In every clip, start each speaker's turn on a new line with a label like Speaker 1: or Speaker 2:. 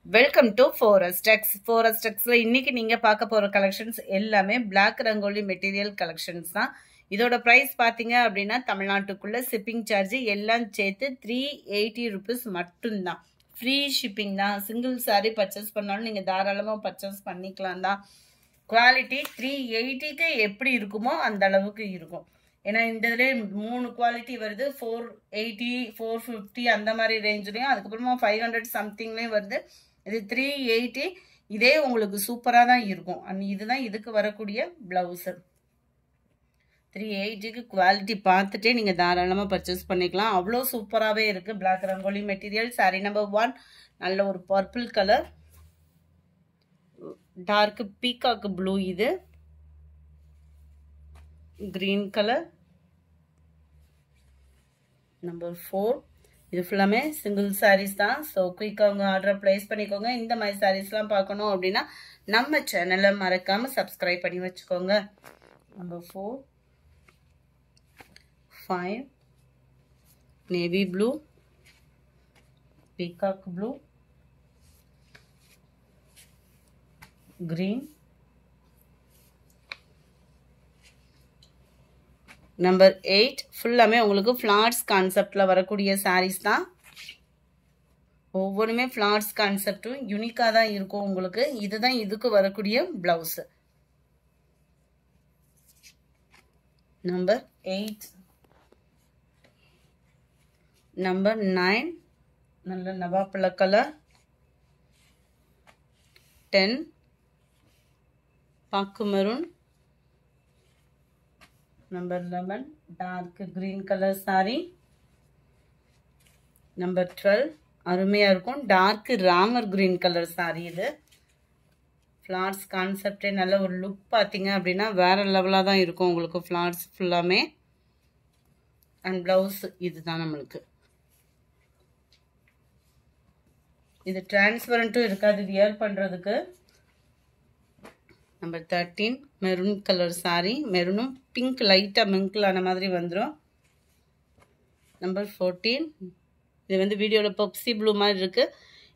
Speaker 1: Welcome to ஃபோரஸ்டெக்ஸ். ஃபோரஸ்டெக்ஸ்ல இன்னைக்கு நீங்க பார்க்க போற கலெக்ஷன்ஸ் எல்லாமே பிளாக் ரங்கோலி மெட்டீரியல் கலெக்ஷன்ஸ் தான். இதோட பிரைஸ் பாத்தீங்க அப்படின்னா தமிழ்நாட்டுக்குள்ள ஷிப்பிங் சார்ஜ் எல்லாம் சேர்த்து 380 rupees மட்டும்தான். ஃப்ரீ ஷிப்பிங் தான். சிங்கிள் சாரி பர்ச்சேஸ் பண்ணாலும் நீங்க தாராளமா பர்ச்சேஸ் பண்ணிக்கலாம் தான். குவாலிட்டி 380க்கு எப்படி இருக்குமோ அந்த அளவுக்கு இருக்கும். ஏன்னா இந்த இதுல 3 குவாலிட்டி வருது. 480 450 அந்த மாதிரி ரேஞ்ச்லயும், அதுக்கப்புறமா 500 சம்திங்லயும் வருது. இது 380. இதே உங்களுக்கு சூப்பரா தான் இருக்கும். அண்ட் இதுதான் இதுக்கு வரக்கூடிய பிளவுஸ். 380க்கு குவாலிட்டி பார்த்துட்டே நீங்க தாராளமா பர்ச்சேஸ் பண்ணிக்கலாம். அவ்வளோ சூப்பராகவே இருக்கு. Black rangoli material. Sari number 1 நல்ல ஒரு purple colour, dark peacock blue, இது கிரீன் கலர். நம்பர் 4 இது ஃபுல்லாமே சிங்கிள் சாரீஸ் தான். ஸோ குயிக்காக உங்கள் ஆர்டரை ப்ளேஸ் பண்ணிக்கோங்க. இந்த மாதிரி சாரீஸ்லாம் பார்க்கணும் அப்படின்னா நம்ம சேனலை மறக்காம சப்ஸ்கிரைப் பண்ணி வச்சுக்கோங்க. Number 4 5 navy blue, peacock blue, green. Number 8 ஃபுல்லாமே உங்களுக்கு ஃப்ளார்ஸ் கான்செப்டில் வரக்கூடிய சாரீஸ் தான். ஒவ்வொன்றுமே ஃப்ளார்ஸ் கான்செப்டும் யூனிக்காக தான் இருக்கும் உங்களுக்கு. இதுதான் இதுக்கு வரக்கூடிய பிளவுஸ். நம்பர் 8 நம்பர் 9 நல்ல நவாப்பழ கலர். 10 பாக்கு maroon. Number 11 dark green colour sari. Number 12 அருமையா இருக்கும் dark Ramar green colour sari. இது ஃப்ளார்ஸ் கான்செப்டே நல்ல ஒரு லுக் பார்த்தீங்க அப்படின்னா வேற லெவலாக தான் இருக்கும் உங்களுக்கு. ஃப்ளார்ஸ் ஃபுல்லாமே. அண்ட் பிளவுஸ் இதுதான் நம்மளுக்கு. இது டிரான்ஸ்பரண்ட்டும் இருக்காது வியர் பண்றதுக்கு. Number 13 maroon colour sari. மெரூனும் பிங்க் லைட்டாக மிங்கிள் ஆன மாதிரி வந்துடும். நம்பர் 14 இது வந்து வீடியோவில் பெப்சி ப்ளூ மாதிரி இருக்கு.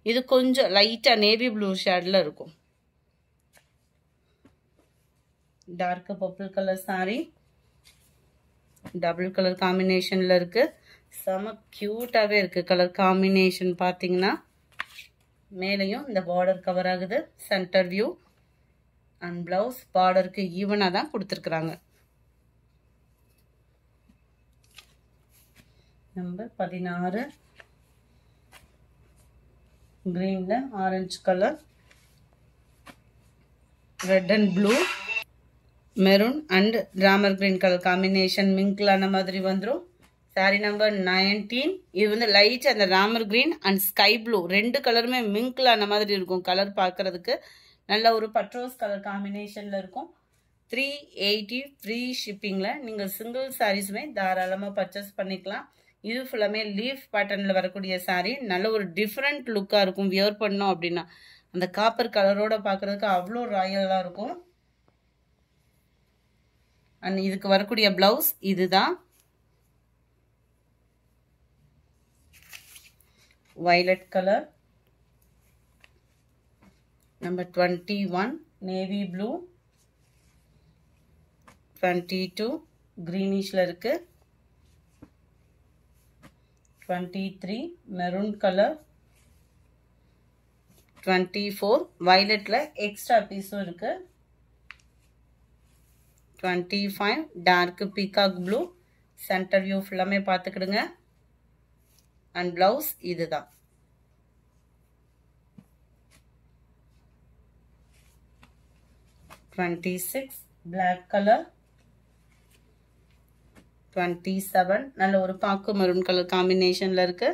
Speaker 1: இது கொஞ்சம் லைட்டாக நேவி ப்ளூ ஷேடில் இருக்கும். Dark purple colour sari. Double colour காம்பினேஷனில் இருக்கு. செம க்யூட்டாகவே இருக்கு கலர் காம்பினேஷன். பார்த்தீங்கன்னா மேலேயும் இந்த பார்டர் கவர் ஆகுது. சென்டர் வியூ அண்ட் பிளவுஸ் பார்டருக்கு ஈவனாக தான் கொடுத்துருக்குறாங்க. நம்பர் 16 கிரீன்ல orange colour, red and blue, maroon and Ramar green colour combination மிங்கிளான மாதிரி வந்துடும். சாரி நம்பர் 19 இது வந்து லைட் அந்த Ramar green and sky blue ரெண்டு கலருமே மிங்கிளான மாதிரி இருக்கும். கலர் பார்க்கறதுக்கு நல்ல ஒரு பட்ரோஸ் கலர் காம்பினேஷன்ல இருக்கும். 380 ஃப்ரீ ஷிப்பிங்ல நீங்க சிங்கிள் சாரீஸுமே தாராளமா பர்ச்சேஸ் பண்ணிக்கலாம். இது ஃபுல்லாமே லீஃப் பேட்டர்ன்ல வரக்கூடிய சாரீ. நல்ல ஒரு டிஃப்ரெண்ட் லுக்கா இருக்கும் வியர் பண்ணோம் அப்படின்னா. அந்த காப்பர் கலரோட பார்க்கறதுக்கு அவ்வளோ ராயலா இருக்கும். அண்ட் இதுக்கு வரக்கூடிய பிளவுஸ் இதுதான். Violet colour. Number 21 navy blue, 22 கிரீனிஷ்ல இருக்கு, 23 மெரூன் கலர், 24 வயலட்ல எக்ஸ்ட்ரா பீஸும் இருக்கு, 25 dark peacock blue. Centre view ஃபுல்லாமே பார்த்துக்கிடுங்க. அண்ட் பிளவுஸ் இதுதான். Black colour. 27 நல்ல ஒரு பாக்கு மெரூன் கலர் காம்பினேஷன்ல இருக்கு.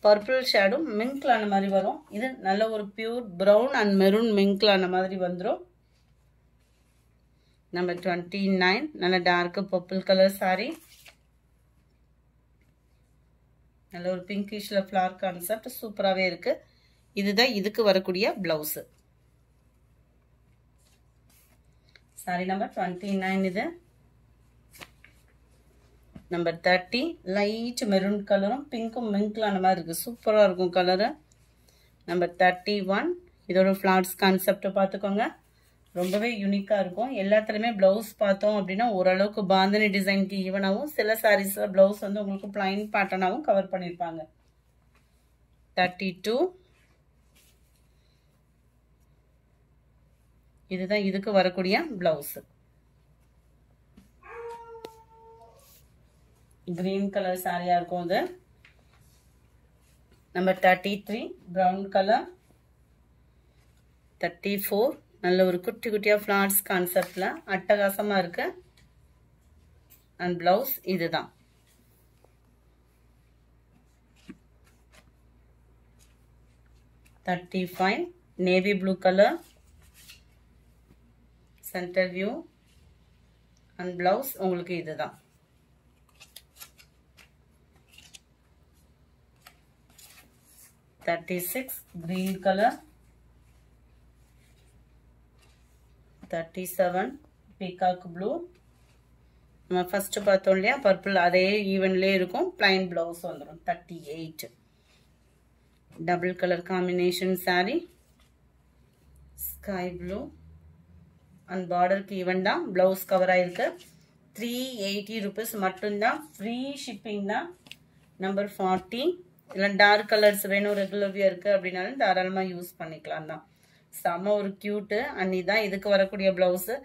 Speaker 1: பர்பிள் ஷேடும் மிங்கிளான மாதிரி வரும். இது நல்ல ஒரு பியூர் பிரவுன் அண்ட் மெரூன் மிங்கிளான மாதிரி வந்துடும். நம்பர் 29 நல்ல டார்க் பர்பிள் கலர் சாரி. நல்ல ஒரு பிங்கிஷ்ல ஃப்ளார் கான்செப்ட் சூப்பராகவே இருக்கு. இதுதான் இதுக்கு வரக்கூடிய பிளவுஸ். சாரி நம்பர் 29 இது. நம்பர் 30 லைட் மெரூன் கலரும் பிங்க்கும் மிங்கிளான மாதிரி இருக்கு. சூப்பராக இருக்கும் கலரு. நம்பர் 31 இதோட ஃப்ளார்ஸ் கான்செப்ட் பார்த்துக்கோங்க. ரொம்பவே யூனிக்காக இருக்கும். எல்லாத்துலேயுமே ப்ளவுஸ் பார்த்தோம் அப்படின்னா ஓரளவுக்கு பாந்தனி டிசைனுக்கு ஈவனாகவும், சில சாரீஸில் ப்ளவுஸ் வந்து உங்களுக்கு பிளைன் பேட்டர்னாகவும் கவர் பண்ணியிருப்பாங்க. 32 இதுதான் இதுக்கு வரக்கூடிய பிளவுஸ். கிரீன் கலர் சாரியா இருக்கும் இது. Number 33 brown colour. 34 நல்ல ஒரு குட்டி குட்டியா ஃப்ளார்ஸ் கான்செப்ட்ல அட்டகாசமா இருக்கு. அண்ட் பிளவுஸ் இதுதான். 35 navy blue colour. Centre view and blouse உங்களுக்கு இதுதான். 36 green color. 37 peacock blue. நம்ம ஃபர்ஸ்ட் பார்த்தோம் இல்லையா பர்பிள், அதே ஈவன்லே இருக்கும். பிளைன் பிளவுஸ் வந்துடும். 38 double colour combination sari. Sky blue and பார்டருக்கு ஈவன் தான். பிளவுஸ் கவர் ஆயிருக்கு. 380 rupees மட்டும்தான். ஃப்ரீ ஷிப்பிங் தான். நம்பர் 40 இல்லை டார்க் கலர்ஸ் வேணும் ரெகுலர் வியருக்கு அப்படின்னாலும் தாராளமாக யூஸ் பண்ணிக்கலாம் தான். செம்ம ஒரு க்யூட்டு. அண்ட் இதுதான் இதுக்கு வரக்கூடிய ப்ளவுஸு.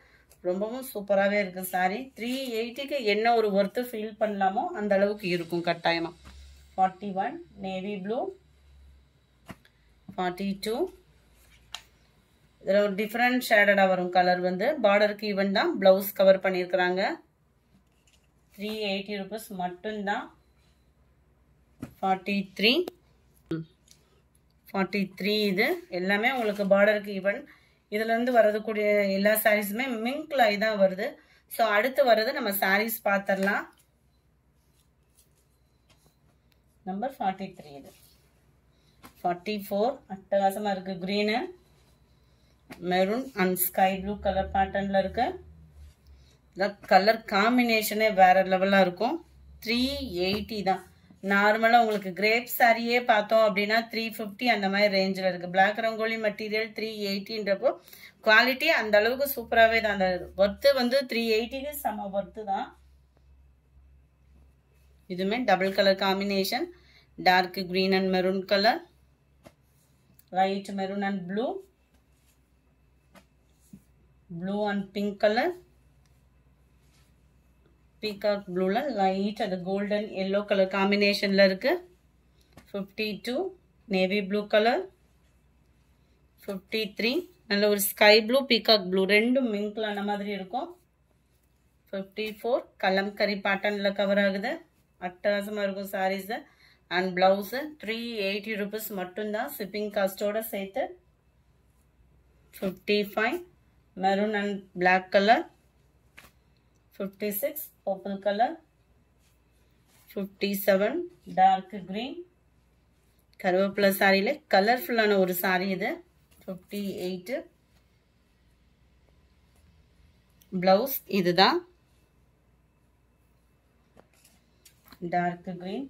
Speaker 1: ரொம்பவும் சூப்பராகவே இருக்குது சாரி. 380க்கு என்ன ஒரு ஒர்த்து ஃபீல் பண்ணலாமோ அந்த அளவுக்கு இருக்கும் கட்டாயமாக. 41 நேவி ப்ளூ. 42 இதில் ஒரு டிஃப்ரெண்ட் ஷேடடாக வரும் கலர் வந்து. பார்டருக்கு ஈவன் தான். ப்ளவுஸ் கவர் பண்ணியிருக்கிறாங்க. 380 rupees மட்டும்தான். 43 இது எல்லாமே உங்களுக்கு பார்டருக்கு ஈவன். இதுல இருந்து வரக்கூடிய எல்லா சாரீஸுமே மிங்க் லை தான் வருது. ஸோ அடுத்து வர்றது நம்ம சாரீஸ் பார்த்துடலாம். நம்பர் 43 இது. 44 அட்டகாசமா இருக்கு. Green maroon and sky blue colour பேட்டர்ன்ல இருக்கு. கலர் காம்பினேஷனே வேற லெவலா இருக்கும். 380 தான். நார்மலாக உங்களுக்கு கிரேப் சாரியே பார்த்தோம் அப்படின்னா 350 அந்த மாதிரி ரேஞ்சில் இருக்குது. பிளாக் ரங்கோலி மெட்டீரியல் 380ன்றப்போ குவாலிட்டி அந்த அளவுக்கு சூப்பராகவே தான். அந்த ஒர்த்து வந்து 380க்கு செம ஒர்த்து தான். இதுவுமே double colour combination. Dark green and maroon colour. Light maroon and blue. Blue and pink colour. Peacock ப்ளூல லைட் அது கோல்டன் எல்லோ கலர் காம்பினேஷன்ல இருக்கு. 52 நேவி ப்ளூ கலர். 53 நல்ல ஒரு ஸ்கை ப்ளூ பீகாக் ப்ளூ ரெண்டும் மிங்க்லான மாதிரி இருக்கும். 54 கலம்கரி பேட்டர்ன்ல கவர் ஆகுது. அட்டகாசமா இருக்கும் சாரீஸ். அண்ட் பிளவுஸ் 380 rupees மட்டும்தான் ஷிப்பிங் காஸ்டோட சேர்த்து. 55 maroon and black colour. 56 purple color. 57 dark green. கருவேப்பிலை சாரியில கலர்ஃபுல்லான ஒரு சாரி இது. 58 பிளவுஸ் இதுதான். Dark green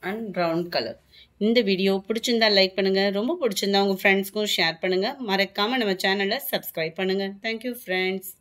Speaker 1: and brown colour. இந்த வீடியோ பிடிச்சிருந்தா லைக் பண்ணுங்க. ரொம்ப பிடிச்சிருந்தா உங்க ஃப்ரெண்ட்ஸ்க்கும் ஷேர் பண்ணுங்க. மறக்காம நம்ம சேனலை சப்ஸ்கிரைப் பண்ணுங்க. Thank you friends.